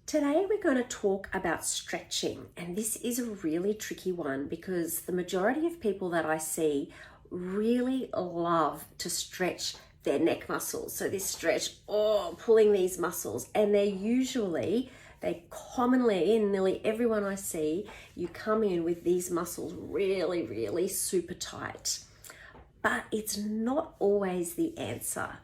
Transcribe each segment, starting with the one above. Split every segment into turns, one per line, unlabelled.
Today we're going to talk about stretching, and this is a really tricky one because the majority of people that I see really love to stretch their neck muscles. So this stretch, pulling these muscles, and they commonly, in nearly everyone I see, you come in with these muscles really super tight. But it's not always the answer.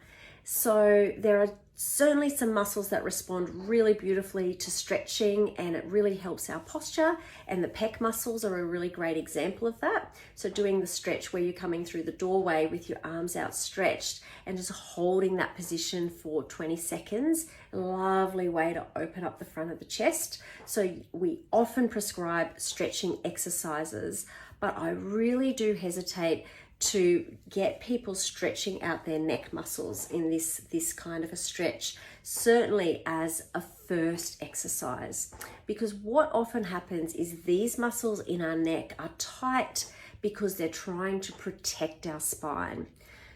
So there are certainly some muscles that respond really beautifully to stretching, and it really helps our posture, and the pec muscles are a really great example of that. So doing the stretch where you're coming through the doorway with your arms outstretched and just holding that position for 20 seconds, lovely way to open up the front of the chest. So we often prescribe stretching exercises, but I really do hesitate to get people stretching out their neck muscles in this kind of a stretch, certainly as a first exercise. Because what often happens is these muscles in our neck are tight because they're trying to protect our spine.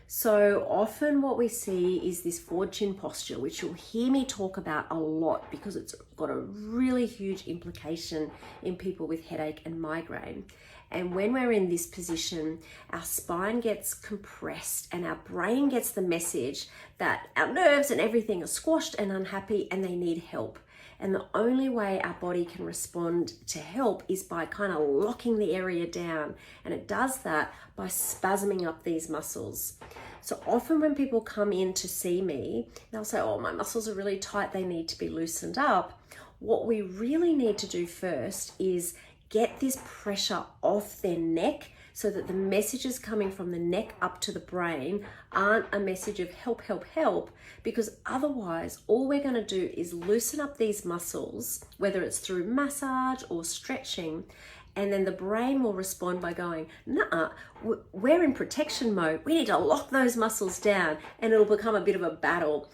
So often what we see is this forward chin posture, which you'll hear me talk about a lot because it's got a really huge implication in people with headache and migraine. And when we're in this position, our spine gets compressed and our brain gets the message that our nerves and everything are squashed and unhappy and they need help. And the only way our body can respond to help is by kind of locking the area down. And it does that by spasming up these muscles. So often when people come in to see me, they'll say, oh, my muscles are really tight, they need to be loosened up. What we really need to do first is get this pressure off their neck so that the messages coming from the neck up to the brain aren't a message of help, because otherwise all we're going to do is loosen up these muscles, whether it's through massage or stretching, and then the brain will respond by going, nah, we're in protection mode. We need to lock those muscles down, and it'll become a bit of a battle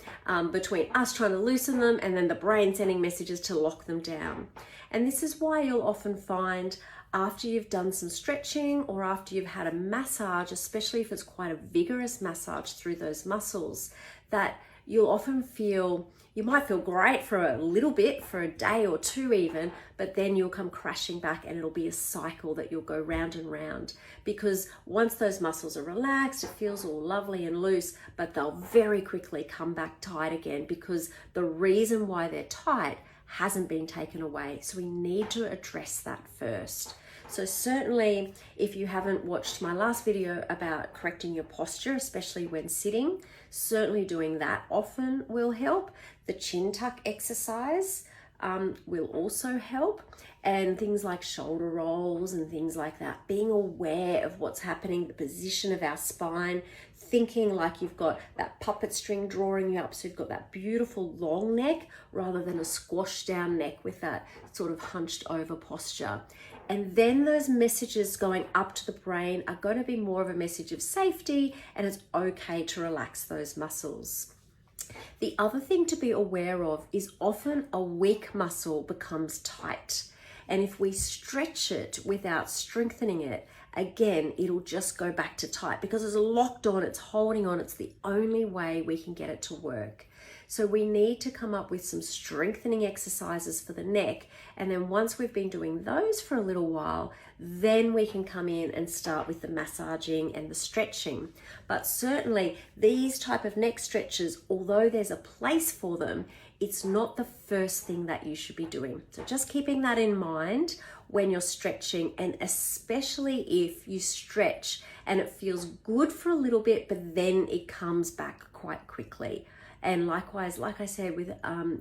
between us trying to loosen them and then the brain sending messages to lock them down. And this is why you'll often find after you've done some stretching or after you've had a massage, especially if it's quite a vigorous massage through those muscles, that you'll often feel, you might feel great for a little bit, for a day or two even, but then you'll come crashing back and it'll be a cycle that you'll go round and round. Because once those muscles are relaxed, it feels all lovely and loose, but they'll very quickly come back tight again because the reason why they're tight hasn't been taken away. So we need to address that first. So certainly if you haven't watched my last video about correcting your posture, especially when sitting, certainly doing that often will help. The chin tuck exercise will also help, and things like shoulder rolls and things like that. Being aware of what's happening, the position of our spine, thinking like you've got that puppet string drawing you up so you've got that beautiful long neck rather than a squashed down neck with that sort of hunched over posture. And then those messages going up to the brain are going to be more of a message of safety, and it's okay to relax those muscles. The other thing to be aware of is often a weak muscle becomes tight. And if we stretch it without strengthening it, again, it'll just go back to tight because it's locked on, it's holding on, it's the only way we can get it to work. So we need to come up with some strengthening exercises for the neck. And then once we've been doing those for a little while, then we can come in and start with the massaging and the stretching. But certainly these type of neck stretches, although there's a place for them, it's not the first thing that you should be doing. So just keeping that in mind when you're stretching, and especially if you stretch and it feels good for a little bit, but then it comes back quite quickly. And likewise, like I said, with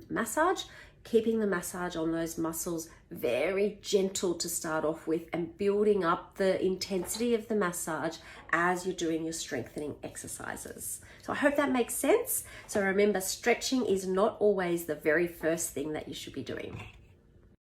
massage, keeping the massage on those muscles very gentle to start off with and building up the intensity of the massage as you're doing your strengthening exercises. So I hope that makes sense. So remember, stretching is not always the very first thing that you should be doing.